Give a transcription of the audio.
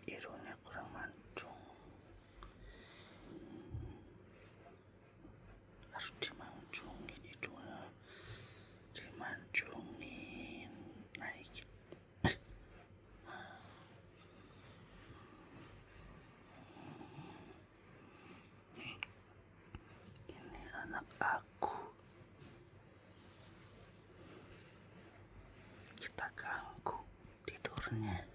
Hidungnya kurang mancung, harus dimancungin hidungnya, dimancungin, naikin. Ini anak aku, kita ganggu tidurnya.